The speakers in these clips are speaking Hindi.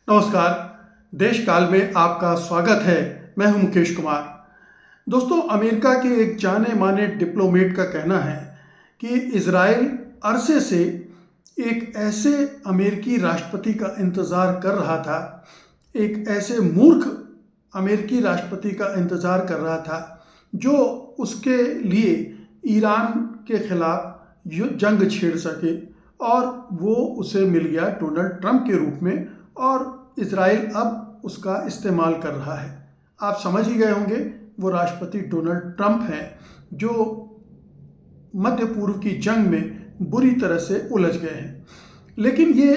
नमस्कार। देश काल में आपका स्वागत है। मैं हूं मुकेश कुमार। दोस्तों, अमेरिका के एक जाने माने डिप्लोमेट का कहना है कि इजराइल अरसे से एक ऐसे अमेरिकी राष्ट्रपति का इंतज़ार कर रहा था, एक ऐसे मूर्ख अमेरिकी राष्ट्रपति का इंतज़ार कर रहा था जो उसके लिए ईरान के खिलाफ जंग छेड़ सके, और वो उसे मिल गया डोनाल्ड ट्रंप के रूप में, और इजराइल अब उसका इस्तेमाल कर रहा है। आप समझ ही गए होंगे, वो राष्ट्रपति डोनाल्ड ट्रंप हैं जो मध्य पूर्व की जंग में बुरी तरह से उलझ गए हैं। लेकिन ये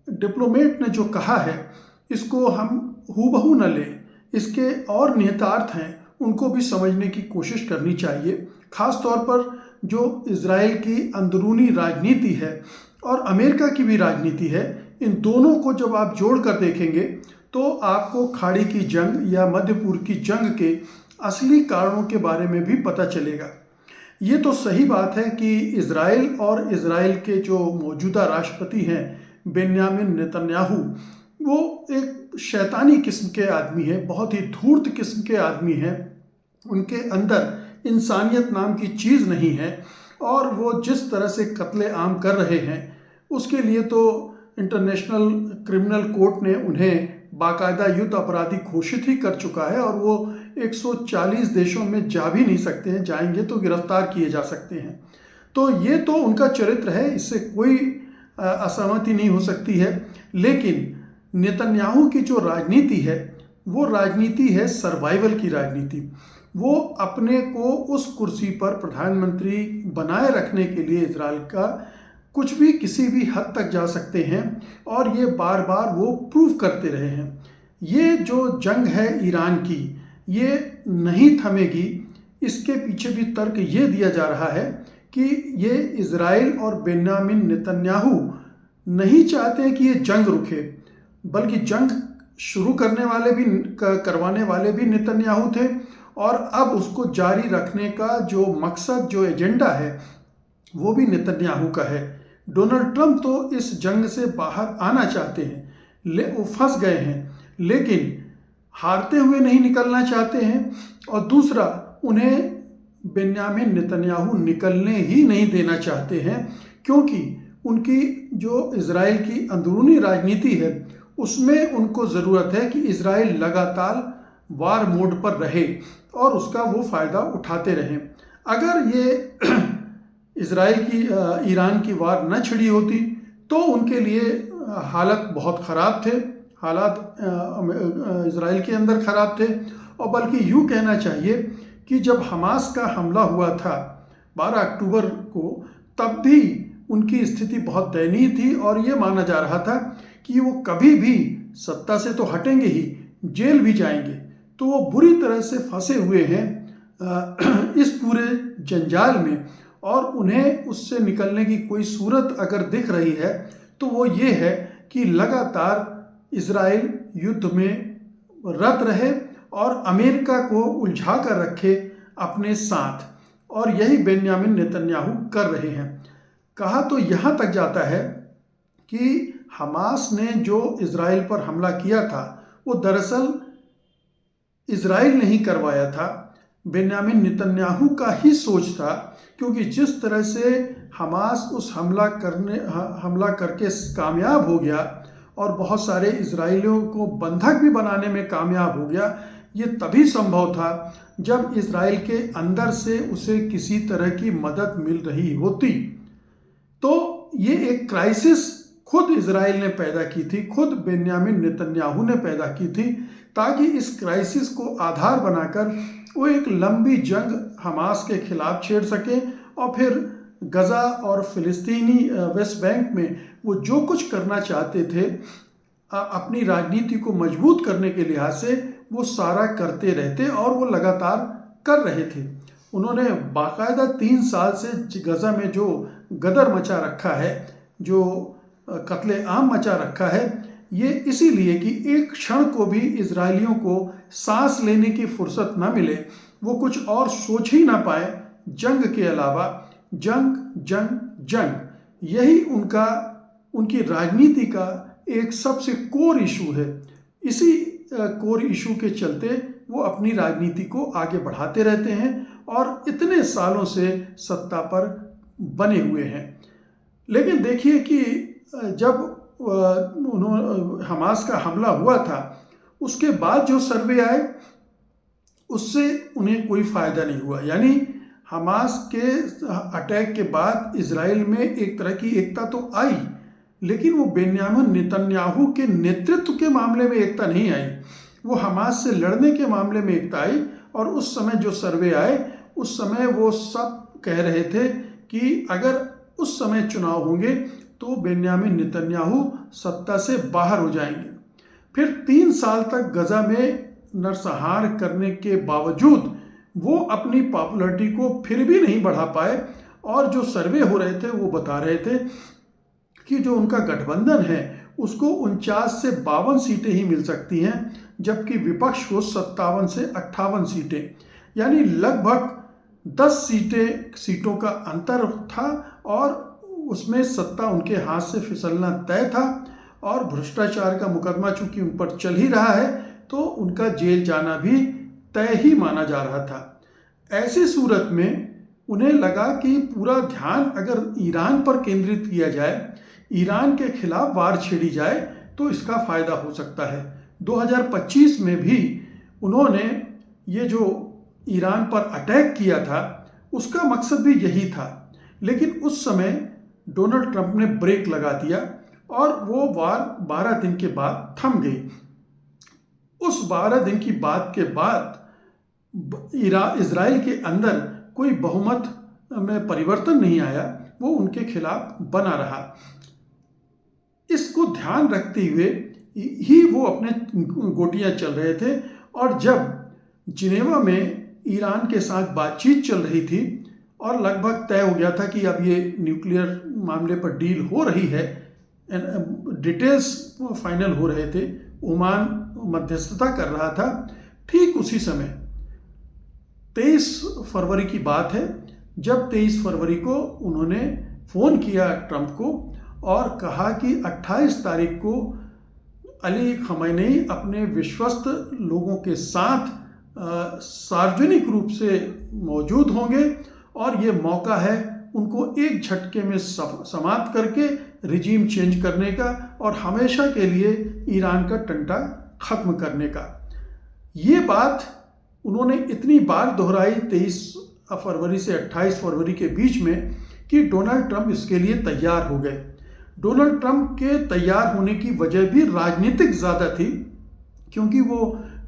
डिप्लोमेट ने जो कहा है, इसको हम हूबहू न लें, इसके और निहितार्थ हैं, उनको भी समझने की कोशिश करनी चाहिए। ख़ास तौर पर जो इजराइल की अंदरूनी राजनीति है और अमेरिका की भी राजनीति है, इन दोनों को जब आप जोड़ कर देखेंगे तो आपको खाड़ी की जंग या मध्य पूर्व की जंग के असली कारणों के बारे में भी पता चलेगा। ये तो सही बात है कि इजराइल और इजराइल के जो मौजूदा राष्ट्रपति हैं बेन्यामिन नेतन्याहू, वो एक शैतानी किस्म के आदमी हैं, बहुत ही धूर्त किस्म के आदमी हैं। उनके अंदर इंसानियत नाम की चीज़ नहीं है, और वो जिस तरह से कत्ले आम कर रहे हैं उसके लिए तो इंटरनेशनल क्रिमिनल कोर्ट ने उन्हें बाकायदा युद्ध अपराधी घोषित ही कर चुका है, और वो 140 देशों में जा भी नहीं सकते हैं, जाएंगे तो गिरफ्तार किए जा सकते हैं। तो ये तो उनका चरित्र है, इससे कोई असहमति नहीं हो सकती है। लेकिन नेतन्याहू की जो राजनीति है वो राजनीति है सर्वाइवल की राजनीति। वो अपने को उस कुर्सी पर प्रधानमंत्री बनाए रखने के लिए इजराइल का कुछ भी किसी भी हद तक जा सकते हैं, और ये बार बार वो प्रूव करते रहे हैं। ये जो जंग है ईरान की, ये नहीं थमेगी। इसके पीछे भी तर्क ये दिया जा रहा है कि ये इजराइल और बेन्यामिन नेतन्याहू नहीं चाहते कि ये जंग रुके, बल्कि जंग शुरू करवाने वाले भी नेतन्याहू थे, और अब उसको जारी रखने का जो मकसद, जो एजेंडा है, वो भी नेतन्याहू का है। डोनाल्ड ट्रंप तो इस जंग से बाहर आना चाहते हैं, वो फंस गए हैं, लेकिन हारते हुए नहीं निकलना चाहते हैं। और दूसरा, उन्हें बेन्यामिन नेतन्याहू निकलने ही नहीं देना चाहते हैं, क्योंकि उनकी जो इजराइल की अंदरूनी राजनीति है उसमें उनको ज़रूरत है कि इजराइल लगातार वार मोड पर रहे और उसका वो फ़ायदा उठाते रहें। अगर ये इजराइल की ईरान की वार न छिड़ी होती तो उनके लिए हालत बहुत ख़राब थे, हालात इजराइल के अंदर ख़राब थे। और बल्कि यूँ कहना चाहिए कि जब हमास का हमला हुआ था 12 अक्टूबर को, तब भी उनकी स्थिति बहुत दयनीय थी, और ये माना जा रहा था कि वो कभी भी सत्ता से तो हटेंगे ही, जेल भी जाएंगे। तो वो बुरी तरह से फंसे हुए हैं इस पूरे जंजाल में, और उन्हें उससे निकलने की कोई सूरत अगर दिख रही है तो वो ये है कि लगातार इजराइल युद्ध में रत रहे और अमेरिका को उलझा कर रखे अपने साथ, और यही बेन्यामिन नेतन्याहू कर रहे हैं। कहा तो यहाँ तक जाता है कि हमास ने जो इजराइल पर हमला किया था वो दरअसल इजराइल ने ही करवाया था, बेन्यामिन नेतन्याहू का ही सोच था, क्योंकि जिस तरह से हमास उस हमला करके कामयाब हो गया और बहुत सारे इजराइलियों को बंधक भी बनाने में कामयाब हो गया, ये तभी संभव था जब इजराइल के अंदर से उसे किसी तरह की मदद मिल रही होती। तो ये एक क्राइसिस खुद इजराइल ने पैदा की थी, खुद बेन्यामिन नेतन्याहू ने पैदा की थी, ताकि इस क्राइसिस को आधार बनाकर वो एक लंबी जंग हमास के खिलाफ छेड़ सके, और फिर गज़ा और फ़िलिस्तीनी वेस्ट बैंक में वो जो कुछ करना चाहते थे अपनी राजनीति को मजबूत करने के लिहाज से, वो सारा करते रहते, और वो लगातार कर रहे थे। उन्होंने बाकायदा 3 साल से गज़ा में जो गदर मचा रखा है, जो कत्ले आम मचा रखा है, ये इसीलिए कि एक क्षण को भी इजरायलियों को सांस लेने की फुर्सत ना मिले, वो कुछ और सोच ही ना पाए जंग के अलावा। जंग जंग जंग, यही उनकी राजनीति का एक सबसे कोर इशू है। इसी कोर इशू के चलते वो अपनी राजनीति को आगे बढ़ाते रहते हैं और इतने सालों से सत्ता पर बने हुए हैं। लेकिन देखिए कि जब उन्होंने हमास का हमला हुआ था, उसके बाद जो सर्वे आए उससे उन्हें कोई फ़ायदा नहीं हुआ। यानी हमास के अटैक के बाद इजराइल में एक तरह की एकता तो आई, लेकिन वो बेन्यामिन नेतन्याहू के नेतृत्व के मामले में एकता नहीं आई। वो हमास से लड़ने के मामले में एकता आई। और उस समय जो सर्वे आए, उस समय वो सब कह रहे थे कि अगर उस समय चुनाव होंगे तो बेन्यामिन नेतन्याहू सत्ता से बाहर हो जाएंगे। फिर 3 साल तक गजा में नरसंहार करने के बावजूद वो अपनी पॉपुलैरिटी को फिर भी नहीं बढ़ा पाए। और जो सर्वे हो रहे थे वो बता रहे थे कि जो उनका गठबंधन है उसको 49 से 52 सीटें ही मिल सकती हैं, जबकि विपक्ष को 57 से 58 सीटें, यानी लगभग 10 सीटों का अंतर था। और उसमें सत्ता उनके हाथ से फिसलना तय था। और भ्रष्टाचार का मुकदमा चूंकि उन पर चल ही रहा है तो उनका जेल जाना भी तय ही माना जा रहा था। ऐसी सूरत में उन्हें लगा कि पूरा ध्यान अगर ईरान पर केंद्रित किया जाए, ईरान के खिलाफ वार छेड़ी जाए, तो इसका फ़ायदा हो सकता है। 2025 में भी उन्होंने ये जो ईरान पर अटैक किया था उसका मकसद भी यही था, लेकिन उस समय डोनाल्ड ट्रंप ने ब्रेक लगा दिया और वो वार 12 दिन के बाद थम गई। उस 12 दिन की बात के बाद इजराइल के अंदर कोई बहुमत में परिवर्तन नहीं आया, वो उनके खिलाफ बना रहा। इसको ध्यान रखते हुए ही वो अपने गोटियां चल रहे थे। और जब जिनेवा में ईरान के साथ बातचीत चल रही थी और लगभग तय हो गया था कि अब ये न्यूक्लियर मामले पर डील हो रही है, डिटेल्स फाइनल हो रहे थे, ओमान मध्यस्थता कर रहा था, ठीक उसी समय 23 फरवरी की बात है जब 23 फरवरी को उन्होंने फ़ोन किया ट्रंप को और कहा कि 28 तारीख को अली खamenei अपने विश्वस्त लोगों के साथ सार्वजनिक रूप से मौजूद होंगे और ये मौका है उनको एक झटके में समाप्त करके रिजीम चेंज करने का और हमेशा के लिए ईरान का टंटा ख़त्म करने का। ये बात उन्होंने इतनी बार दोहराई 23 फरवरी से 28 फरवरी के बीच में कि डोनाल्ड ट्रंप इसके लिए तैयार हो गए। डोनाल्ड ट्रंप के तैयार होने की वजह भी राजनीतिक ज़्यादा थी, क्योंकि वो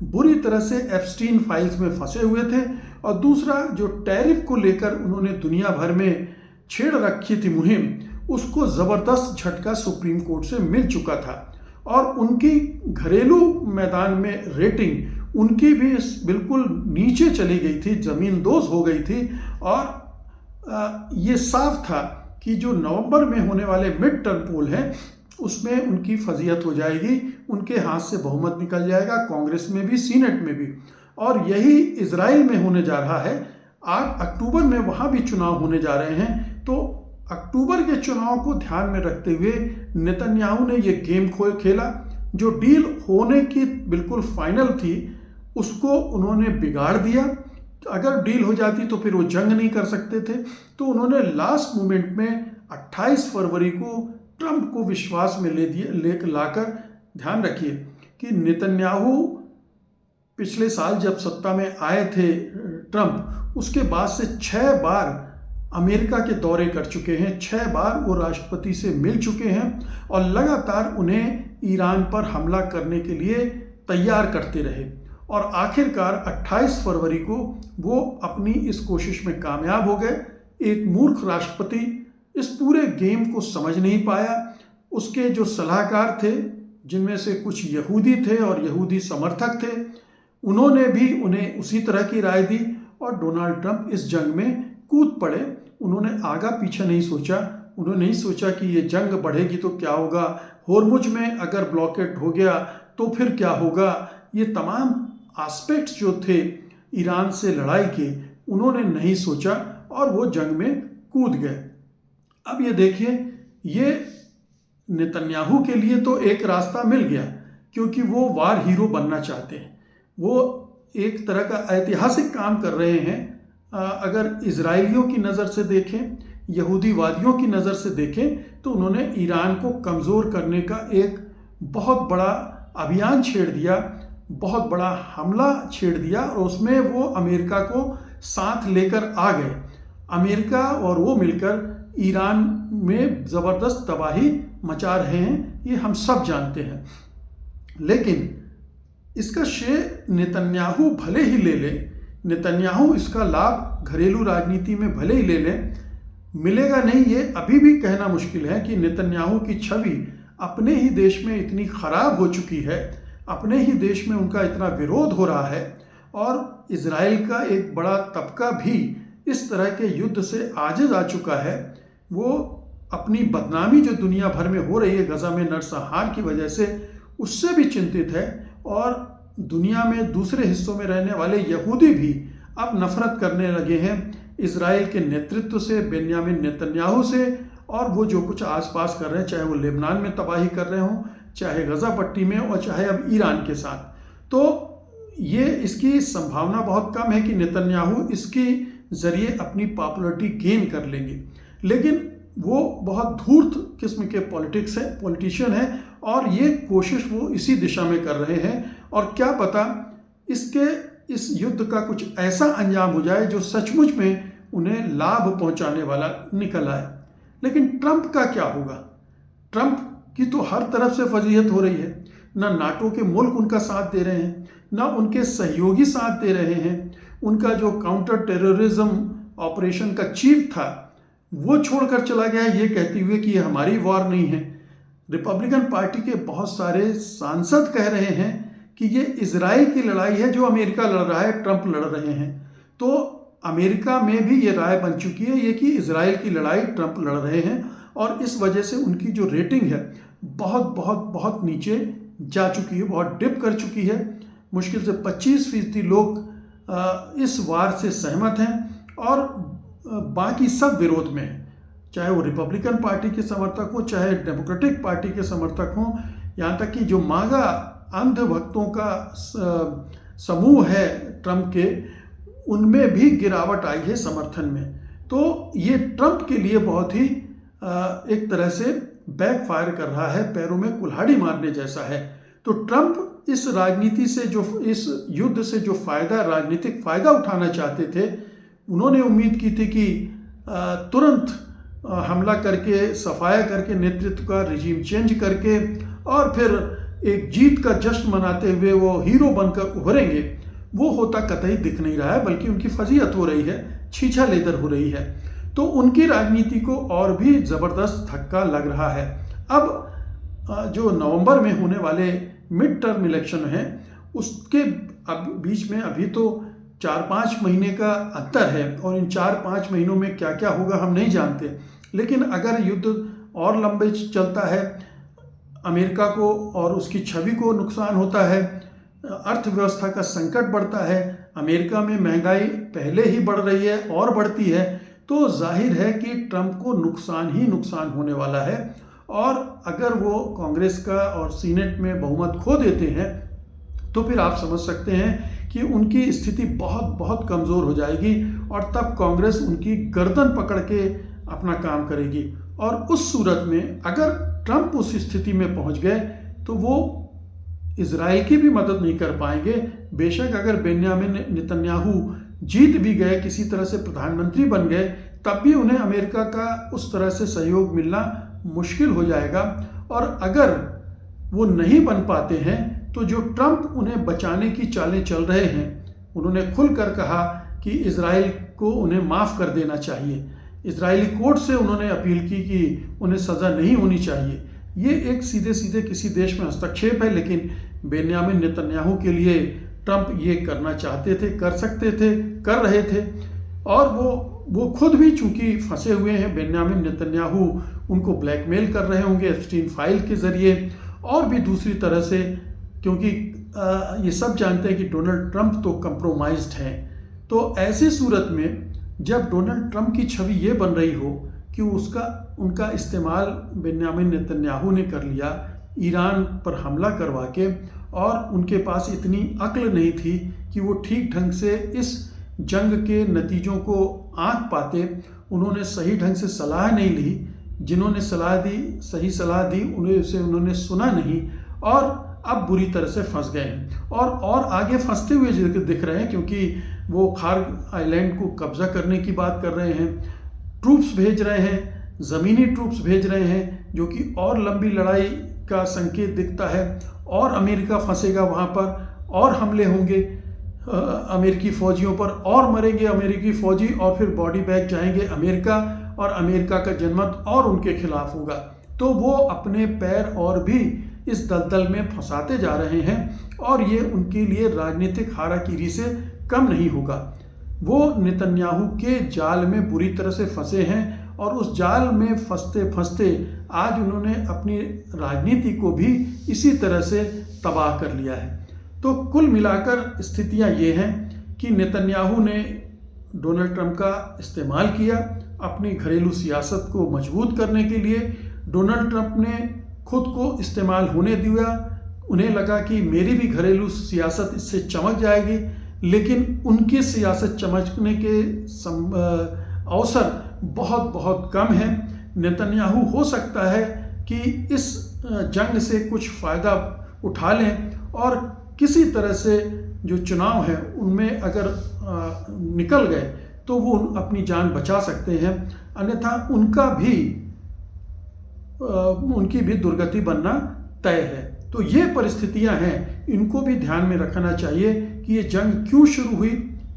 बुरी तरह से एप्स्टीन फाइल्स में फंसे हुए थे। और दूसरा, जो टैरिफ को लेकर उन्होंने दुनिया भर में छेड़ रखी थी मुहिम, उसको ज़बरदस्त झटका सुप्रीम कोर्ट से मिल चुका था। और उनकी घरेलू मैदान में रेटिंग उनकी भी बिल्कुल नीचे चली गई थी, ज़मींदोज़ हो गई थी। और ये साफ था कि जो नवंबर में होने वाले मिड टर्म पोल हैं उसमें उनकी फजीहत हो जाएगी, उनके हाथ से बहुमत निकल जाएगा, कांग्रेस में भी, सीनेट में भी। और यही इजराइल में होने जा रहा है। 8 अक्टूबर में वहाँ भी चुनाव होने जा रहे हैं। तो अक्टूबर के चुनाव को ध्यान में रखते हुए नेतन्याहू ने ये गेम खेला। जो डील होने की बिल्कुल फाइनल थी उसको उन्होंने बिगाड़ दिया। अगर डील हो जाती तो फिर वो जंग नहीं कर सकते थे। तो उन्होंने लास्ट मोमेंट में 28 फरवरी को ट्रंप को विश्वास में ले लाकर, ध्यान रखिए कि नेतन्याहू पिछले साल जब सत्ता में आए थे ट्रंप, उसके बाद से 6 बार अमेरिका के दौरे कर चुके हैं, 6 बार वो राष्ट्रपति से मिल चुके हैं और लगातार उन्हें ईरान पर हमला करने के लिए तैयार करते रहे। और आखिरकार 28 फरवरी को वो अपनी इस कोशिश में कामयाब हो गए। एक मूर्ख राष्ट्रपति इस पूरे गेम को समझ नहीं पाया। उसके जो सलाहकार थे, जिनमें से कुछ यहूदी थे और यहूदी समर्थक थे, उन्होंने भी उन्हें उसी तरह की राय दी और डोनाल्ड ट्रंप इस जंग में कूद पड़े। उन्होंने आगा पीछा नहीं सोचा। उन्होंने नहीं सोचा कि ये जंग बढ़ेगी तो क्या होगा, होर्मुज में अगर ब्लॉकेट हो गया तो फिर क्या होगा। ये तमाम एस्पेक्ट्स जो थे ईरान से लड़ाई के, उन्होंने नहीं सोचा और वो जंग में कूद गए। अब ये देखिए, ये नेतन्याहू के लिए तो एक रास्ता मिल गया, क्योंकि वो वार हीरो बनना चाहते हैं। वो एक तरह का ऐतिहासिक काम कर रहे हैं। अगर इजरायलियों की नज़र से देखें, यहूदीवादियों की नज़र से देखें, तो उन्होंने ईरान को कमज़ोर करने का एक बहुत बड़ा अभियान छेड़ दिया, बहुत बड़ा हमला छेड़ दिया, और उसमें वो अमेरिका को साथ लेकर आ गए। अमेरिका और वो मिलकर ईरान में ज़बरदस्त तबाही मचा रहे हैं, ये हम सब जानते हैं। लेकिन इसका श्रेय नेतन्याहू भले ही ले ले, नेतन्याहू इसका लाभ घरेलू राजनीति में भले ही ले ले, मिलेगा नहीं ये अभी भी कहना मुश्किल है कि नेतन्याहू की छवि अपने ही देश में इतनी खराब हो चुकी है, अपने ही देश में उनका इतना विरोध हो रहा है, और इजराइल का एक बड़ा तबका भी इस तरह के युद्ध से आजिज आ चुका है। वो अपनी बदनामी जो दुनिया भर में हो रही है गजा में नरसंहार की वजह से, उससे भी चिंतित है। और दुनिया में दूसरे हिस्सों में रहने वाले यहूदी भी अब नफरत करने लगे हैं इजराइल के नेतृत्व से, बेन्यामिन नेतन्याहू से, और वो जो कुछ आसपास कर रहे हैं, चाहे वो लेबनान में तबाही कर रहे हों, चाहे गजा पट्टी में, और चाहे अब ईरान के साथ। तो ये इसकी संभावना बहुत कम है कि नेतन्याहू इसके ज़रिए अपनी पॉपुलरिटी गेन कर लेंगे। लेकिन वो बहुत धूर्त किस्म के पॉलिटिशियन हैं, और ये कोशिश वो इसी दिशा में कर रहे हैं। और क्या पता इस युद्ध का कुछ ऐसा अंजाम हो जाए जो सचमुच में उन्हें लाभ पहुंचाने वाला निकल आए। लेकिन ट्रंप का क्या होगा? ट्रंप की तो हर तरफ से फजीहत हो रही है। ना नाटो के मुल्क उनका साथ दे रहे हैं, ना उनके सहयोगी साथ दे रहे हैं। उनका जो काउंटर टेररिज्म ऑपरेशन का चीफ था, वो छोड़कर चला गया ये कहते हुए कि ये हमारी वॉर नहीं है। रिपब्लिकन पार्टी के बहुत सारे सांसद कह रहे हैं कि ये इजराइल की लड़ाई है जो अमेरिका लड़ रहा है, ट्रंप लड़ रहे हैं। तो अमेरिका में भी ये राय बन चुकी है ये कि इजराइल की लड़ाई ट्रंप लड़ रहे हैं, और इस वजह से उनकी जो रेटिंग है बहुत बहुत बहुत नीचे जा चुकी है, बहुत डिप कर चुकी है। मुश्किल से 25% लोग इस वार से सहमत हैं, और बाकी सब विरोध में हैं, चाहे वो रिपब्लिकन पार्टी के समर्थक हो, चाहे डेमोक्रेटिक पार्टी के समर्थक हों, यहाँ तक कि जो मागा अंध भक्तों का समूह है ट्रंप के, उनमें भी गिरावट आई है समर्थन में। तो ये ट्रंप के लिए बहुत ही एक तरह से बैकफायर कर रहा है, पैरों में कुल्हाड़ी मारने जैसा है। तो ट्रंप इस राजनीति से, जो इस युद्ध से जो राजनीतिक फ़ायदा उठाना चाहते थे, उन्होंने उम्मीद की थी कि तुरंत हमला करके, सफाया करके, नेतृत्व का रिजीम चेंज करके, और फिर एक जीत का जश्न मनाते हुए वो हीरो बनकर उभरेंगे। वो होता कतई दिख नहीं रहा है, बल्कि उनकी फजीहत हो रही है, छीछा लेदर हो रही है। तो उनकी राजनीति को और भी ज़बरदस्त धक्का लग रहा है। अब जो नवंबर में होने वाले मिड टर्म इलेक्शन हैं, उसके बीच में अभी तो 4-5 महीने का अंतर है, और इन 4-5 महीनों में क्या क्या होगा हम नहीं जानते। लेकिन अगर युद्ध और लंबे चलता है, अमेरिका को और उसकी छवि को नुकसान होता है, अर्थव्यवस्था का संकट बढ़ता है, अमेरिका में महंगाई पहले ही बढ़ रही है और बढ़ती है, तो जाहिर है कि ट्रंप को नुकसान ही नुकसान होने वाला है। और अगर वो कांग्रेस का और सीनेट में बहुमत खो देते हैं, तो फिर आप समझ सकते हैं कि उनकी स्थिति बहुत बहुत कमज़ोर हो जाएगी, और तब कांग्रेस उनकी गर्दन पकड़ के अपना काम करेगी। और उस सूरत में अगर ट्रंप उस स्थिति में पहुंच गए, तो वो इजराइल की भी मदद नहीं कर पाएंगे। बेशक अगर बेन्यामिन नेतन्याहू जीत भी गए, किसी तरह से प्रधानमंत्री बन गए, तब भी उन्हें अमेरिका का उस तरह से सहयोग मिलना मुश्किल हो जाएगा। और अगर वो नहीं बन पाते हैं, तो जो ट्रंप उन्हें बचाने की चालें चल रहे हैं, उन्होंने खुलकर कहा कि इजराइल को उन्हें माफ़ कर देना चाहिए। इजरायली कोर्ट से उन्होंने अपील की कि उन्हें सज़ा नहीं होनी चाहिए। ये एक सीधे सीधे किसी देश में हस्तक्षेप है, लेकिन बेन्यामिन नेतन्याहू के लिए ट्रंप ये करना चाहते थे, कर सकते थे, कर रहे थे। और वो खुद भी चूंकि फंसे हुए हैं, बेन्यामिन नेतन्याहू उनको ब्लैकमेल कर रहे होंगे एप्स्टीन फाइल के ज़रिए, और भी दूसरी तरह से, क्योंकि ये सब जानते हैं कि डोनाल्ड ट्रंप तो कंप्रोमाइज्ड हैं। तो ऐसी सूरत में जब डोनाल्ड ट्रंप की छवि ये बन रही हो कि उसका उनका इस्तेमाल बेन्यामिन नेतन्याहू ने कर लिया ईरान पर हमला करवा के, और उनके पास इतनी अक्ल नहीं थी कि वो ठीक ढंग से इस जंग के नतीजों को आंक पाते। उन्होंने सही ढंग से सलाह नहीं ली, जिन्होंने सलाह दी, सही सलाह दी, उन्होंने सुना नहीं, और अब बुरी तरह से फंस गए हैं और आगे फंसते हुए दिख रहे हैं, क्योंकि वो खार्ग आइलैंड को कब्जा करने की बात कर रहे हैं, ट्रूप्स भेज रहे हैं, ज़मीनी ट्रूप्स भेज रहे हैं, जो कि और लंबी लड़ाई का संकेत दिखता है, और अमेरिका फंसेगा वहाँ पर, और हमले होंगे अमेरिकी फ़ौजियों पर, और मरेंगे अमेरिकी फ़ौजी, और फिर बॉडी बैग जाएंगे अमेरिका, और अमेरिका का जनमत और उनके खिलाफ होगा। तो वो अपने पैर और भी इस दलदल में फंसाते जा रहे हैं, और ये उनके लिए राजनीतिक हाराकीरी से कम नहीं होगा। वो नेतन्याहू के जाल में बुरी तरह से फंसे हैं, और उस जाल में फंसते फंसते आज उन्होंने अपनी राजनीति को भी इसी तरह से तबाह कर लिया है। तो कुल मिलाकर स्थितियां ये हैं कि नेतन्याहू ने डोनाल्ड ट्रंप का इस्तेमाल किया अपनी घरेलू सियासत को मजबूत करने के लिए। डोनाल्ड ट्रंप ने खुद को इस्तेमाल होने दिया, उन्हें लगा कि मेरी भी घरेलू सियासत इससे चमक जाएगी, लेकिन उनकी सियासत चमकने के अवसर बहुत बहुत कम है। नेतन्याहू हो सकता है कि इस जंग से कुछ फ़ायदा उठा लें, और किसी तरह से जो चुनाव हैं उनमें अगर निकल गए तो वो अपनी जान बचा सकते हैं, अन्यथा उनकी भी दुर्गति बनना तय है। तो ये परिस्थितियां हैं, इनको भी ध्यान में रखना चाहिए कि ये जंग क्यों शुरू हुई,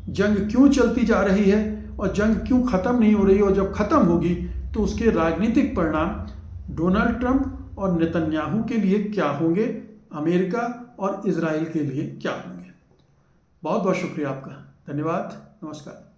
जंग क्यों चलती जा रही है, और जंग क्यों ख़त्म नहीं हो रही, और जब ख़त्म होगी तो उसके राजनीतिक परिणाम डोनाल्ड ट्रंप और नेतन्याहू के लिए क्या होंगे, अमेरिका और इजराइल के लिए क्या होंगे। बहुत बहुत शुक्रिया आपका, धन्यवाद, नमस्कार।